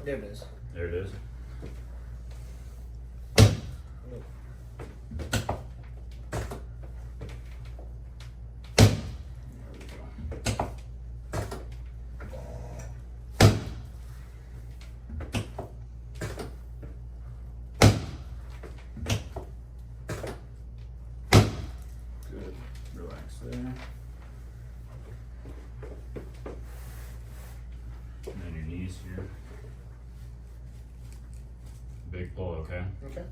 There it is. There it is. Good. Relax there. And then your knees here. Big pull, okay? Okay.